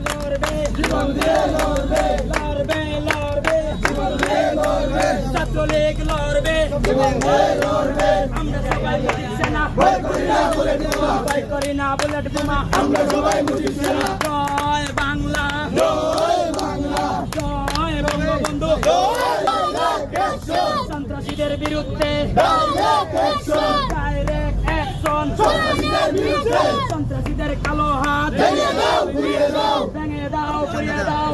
লড়বে জীবন দিয়ে লড়বে লড়বে লড়বে জীবন দিয়ে লড়বে ছাত্রলীগ লড়বে জীবন দিয়ে লড়বে আমরা সবাই মুজিব সেনা ভয় করি না বুলেট বোমা ভয় করি না বুলেট বোমা আমরা সবাই মুজিব সেনা জয় বাংলা জয় বাংলা জয় বঙ্গবন্ধু জয় সন্ত্রাসীদের বিরুদ্ধে ডাইরেক্ট অ্যাকশন সন্ত্রাসীদের কালো হাত ভেঙে দাও পুড়িয়ে দাও ভেঙে দাও পুড়িয়ে দাও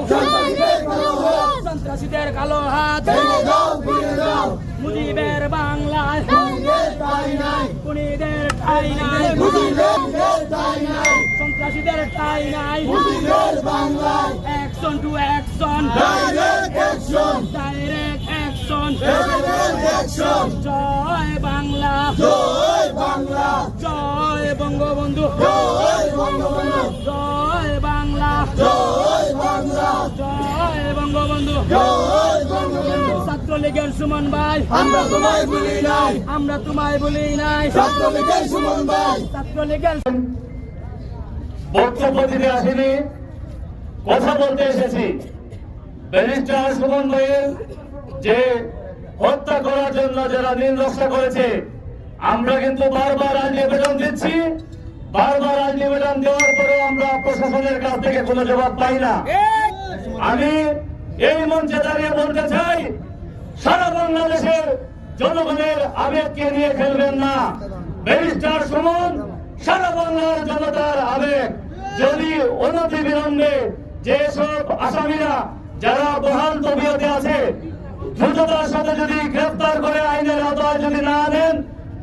সন্ত্রাসীদের কালো হাত ভেঙে দাও পুড়িয়ে দাও মুজিবের বাংলায় ঠাঁই নাই খুনিদের ঠাঁই নাই মুজিবের ঠাঁই নাই সন্ত্রাসীদের ঠাঁই নাই মুজিবের বাংলায় action to action direct action direct action জয় বাংলা জয় বাংলা জয় বঙ্গবন্ধু জয় বঙ্গবন্ধু জয় বাংলা জয় বাংলা জয় বঙ্গবন্ধু জয় বঙ্গবন্ধু ছাত্রলীগের সুমন ভাই আমরা তোমায় ভুলি নাই আমরা তোমায় ভুলি নাই ছাত্রলীগের সুমন ভাই ছাত্রলীগের বক্তব্য দিতে আসেনি, কথা বলতে এসেছি। ব্যারিস্টার সুমন ভাইয়ের যে হত্যা করার জন্য যারা নীল নকশা করেছে, আমরা কিন্তু বারবার আইন নিবেদন দিচ্ছি। বারবার আইন নিবেদন দেওয়ার পরেও আমরা প্রশাসনের কাছ থেকে কোনো জবাব পাই না। আমি এই মঞ্চে দাঁড়িয়ে বলতে চাই, সারা বাংলাদেশের জনগণের আবেগকে নিয়ে খেলবেন না। ব্যারিস্টার সুমন সারা বাংলার জনতার আবেগ। যদি অনতিবিলম্বে যেসব আসামিরা যারা বহাল তবিয়তে আছে দ্রুততার সাথে যদি গ্রেফতার করে আইনের আওতায় যদি না আনেন,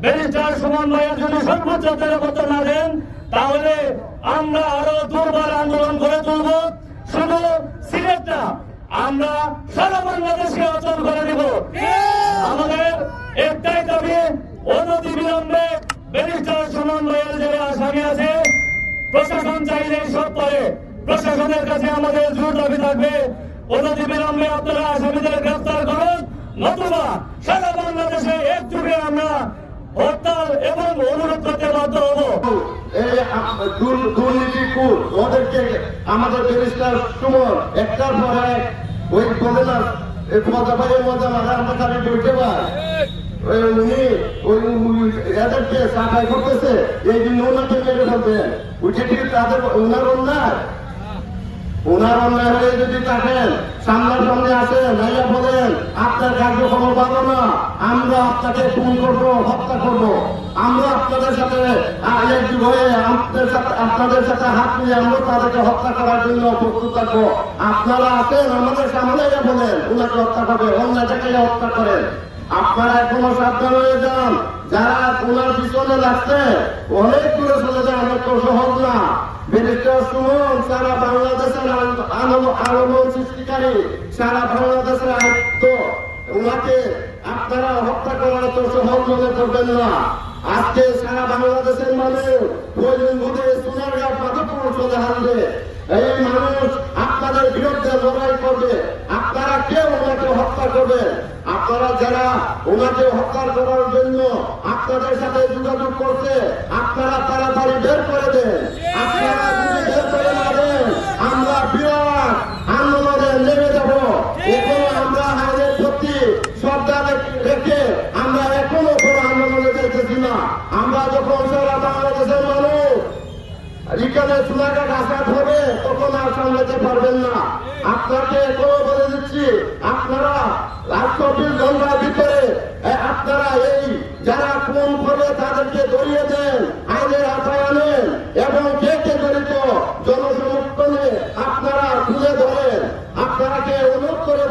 ব্যারিস্টার সুমন ভাইয়ের যদি সর্বোচ্চ নিরাপত্তা না দেন, তাহলে আমরা আরো দুর্বার আন্দোলন করে তুলব। শুধু সিলেট না, আমরা সারা বাংলাদেশকে অচল করে দিব। আমাদের একটাই দাবি, অনতিবিলম্বে ব্যারিস্টার সুমন ভাইয়ের যারা আসামি আছে, প্রশাসন চাইলে সব পারে। প্রশাসনের কাছে আমাদের জোর দাবি থাকবে, অনতিবিলম্বে আপনারা আসামিদের গ্রেফতার করুন, নতুবা সারা বাংলাদেশে একযোগে আমরা হরতাল এবং অনুরোধ করতে বাধ্য হব। দুর্নীতিকুর ওদেরকে আমাদের ব্যারিস্টার সুমন একটার পর এক ওই বলে না মজা পাই মজা মাথা আমরা তাদের ঢুকতে পার উনি ওই এদেরকে সাফাই করতেছে, এই জন্য ওনাকে মেরে ফেলবেন। উঠে ঠিক তাদের ওনার অন্যায় হয়ে যদি থাকেন সামনাসামনি আসেন, ভাইয়া বলেন আপনার কার্যক্রম ভালো না, আমরা আপনাকে খুন করবো, হত্যা করবো। আমরা আপনাদের সাথে একটি হয়ে আপনাদের সাথে হাত নিয়ে আমরা তাদেরকে হত্যা করার জন্য প্রস্তুত থাকবো। আপনারা আসেন আমাদের সামনে বলেন ওনাকে হত্যা করবে, অন্যটাকে হত্যা করেন। আপনারা এখনো সাবধান হয়ে যান, যারা ওনার পিছনে লাগছে অনেক দূরে চলে যান, অনেক সহজ না। ব্যারিস্টার সুমন সারা বাংলাদেশের আলোড়ন সৃষ্টিকারী, সারা বাংলাদেশের আয়ত্ত, ওনাকে আপনারা হত্যা করার তো সহজ মনে করবেন না। আজকে সারা বাংলাদেশের মানুষ সোনারগাঁও মাধবপুর চলে হারবে। এই মানুষ আপনাদের বিরুদ্ধে লড়াই করবে, আপনারা কেউ ওনাকে হত্যা করবে। আপনারা যারা ওনাকে হত্যা করার জন্য আপনাদের সাথে যোগাযোগ করছে, আপনারা তাড়াতাড়ি বের করে দেন। আপনারা যদি বের করে না দেন, আমরা বিরাট আন্দোলনে নেমে যাব। এখনো আমরা আইনের প্রতি শ্রদ্ধা রেখে আমরা এখনো কোনো আন্দোলনে যেতেছি না। আমরা যখন সারা বাংলাদেশের মানুষ এখানে সোনারগাঁ আঘাত হবে, তখন আর সামলাতে পারবেন না। আপনাকে এখনো বলে দিচ্ছি, আপনারা 24 ঘন্টার ভিতরে আপনারা এই যারা খুন করে তাদেরকে ধরিয়ে দেন, আইনের আওতায় আনেন এবং কে কে জড়িত জনসমর্থনে আপনারা তুলে ধরেন। আপনারাকে অনুরোধ করে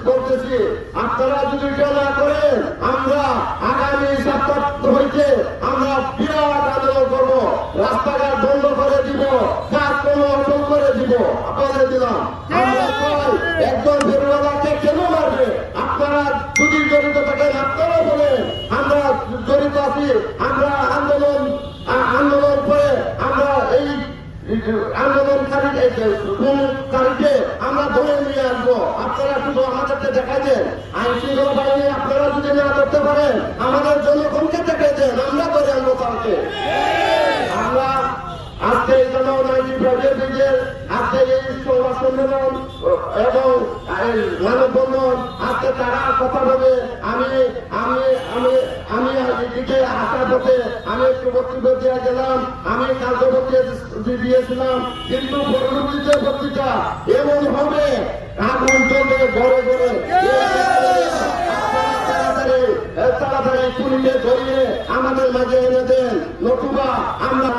বলতেছি, আপনারা যদি এটা না করেন, আমরা আগামী সপ্তাহ হইতে আমরা বিরাট আন্দোলন করবো, রাস্তাঘাট বন্ধ করে দিব, কাজকর্ম অচল করে দিব। আপনাদের দিলাম আমরা একজন বেরোয়ালাকে কেন মারবে? আপনারা যদি জড়িত থাকেন আপনারা বলেন আমরা জড়িত আছি। আমরা আন্দোলন করে আমরা এই আন্দোলনকারীকে আমরা ধরে নিয়ে আসবো। আপনারা শুধু আমাদেরকে দেখাই দেন, আইন শৃঙ্খলা বাহিনী আপনারা যদি না করতে পারেন, আমাদের জনগণকে দেখাই দেন, আমরা করে আনবো তাকে। আমরা আজকে এই জন্য আজকে এই এবং মানববন্ধন আজকে তারা কথা বলে আমি আমি আমি আমি এদিকে আসার পথে আমি একটু বক্তব্য দিয়ে গেলাম, আমি কালকে বক্তব্য দিয়েছিলাম, কিন্তু পরবর্তীতে বক্তৃতা এমন হবে আগুন চলবে ঘরে ঘরে, তাড়াতাড়ি পুলিশে ধরিয়ে আমাদের মাঝে এনে দেন, নতুবা আমরা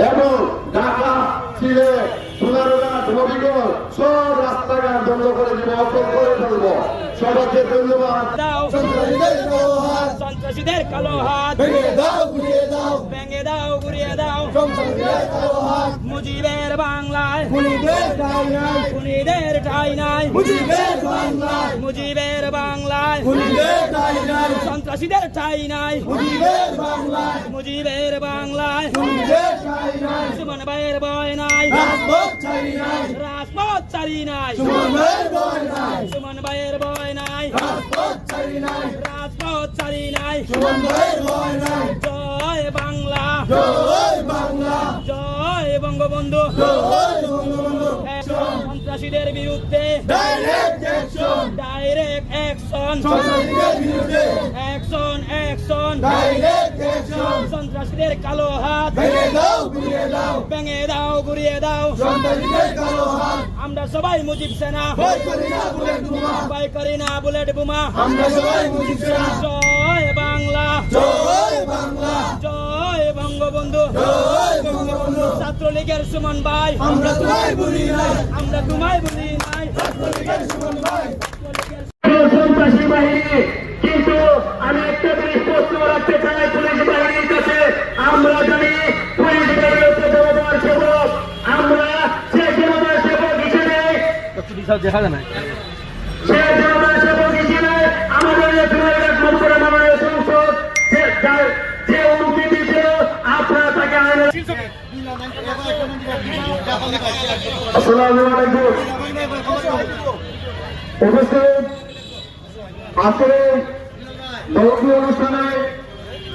এবং ঢাকা ছিলে সোনারঘাট হবিগঞ্জ সব রাস্তাঘাট বন্ধ করে দিব, অচল করে ফেলবো। সবাইকে ধন্যবাদ। দাও সন্ত্রাসীদের কালো হাত ভেঙে দাও গুড়িয়ে দাও মুজিবের বাংলায় খুনিদের ঠাঁই নাই মুজিবের বাংলায় সন্ত্রাসীদের ঠাঁই নাই মুজিবের বাংলায় সুমন ভাইয়ের ভয় নাই রাজপথ ছাড়ি নাই সুমন ভাইয়ের ভয় নাই রাজপথ ছাড়ি নাই জয় বাংলা জয় বঙ্গবন্ধু সন্ত্রাসীদের বিরুদ্ধে ডাইরেক্ট অ্যাকশন সন্ত্রাসীদের কালো হাত ভেঙে দাও গুড়িয়ে দাও আমরা সবাই মুজিব সেনা ভয় করি না বুলেট বোমা জয় বাংলা জয় বঙ্গবন্ধু ছাত্রলীগের সুমন ভাই আমরা তোমায় বলি নাই সন্ত্রাসী বাহিনী, কিন্তু আমি একটা জিনিস প্রশ্ন রাখতে চাই পুলিশ বাহিনীর কাছে, আমরা জানি পুলিশ বাহিনী হচ্ছে জনতার সেবক, আমরা সে জনতার সেবক হিসেবে আমাদের মাননীয় সংসদ যে অনুমতি দিয়েছিল আপনারা তাকে আইনের। আসসালামু আলাইকুম। উপস্থিত আজকের দলকীয় অনুষ্ঠানে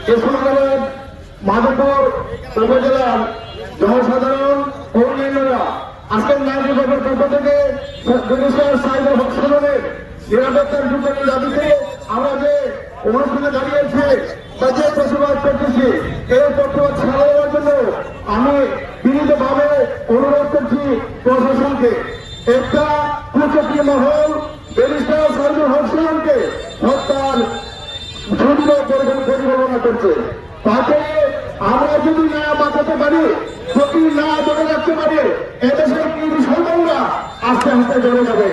কিশোরগঞ্জ মাধবপুর উপজেলার জনসাধারণ ও অন্যান্যরা আজকের নাগরিকতার পক্ষ থেকে সাইবার হকসানের নিরাপত্তার যুগের দাবিতে আমরা যে অনুষ্ঠানে দাঁড়িয়েছি তা যে প্রতিবাদ করতেছি, এই প্রতিবাদ চালানোর জন্য আমি বিনীতভাবে অনুরোধ করছি প্রশাসনকে, একটা কুচক্রী মহল ব্যারিস্টার সাইদুল হক সালামকে হত্যার জন্য পরিকল্পনা করছে, তাকে আমরা যদি না বাঁচাতে পারি, যদি না ধরে রাখতে পারি, এদেশের কিন্তু সন্তানরা আস্তে আস্তে জড়ে যাবে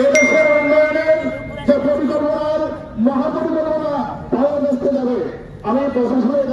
এদেশের উন্নয়নের যে পরিকল্পনার মহাপরিকল্পনা তাও দেখতে যাবে। আমি প্রশাসনের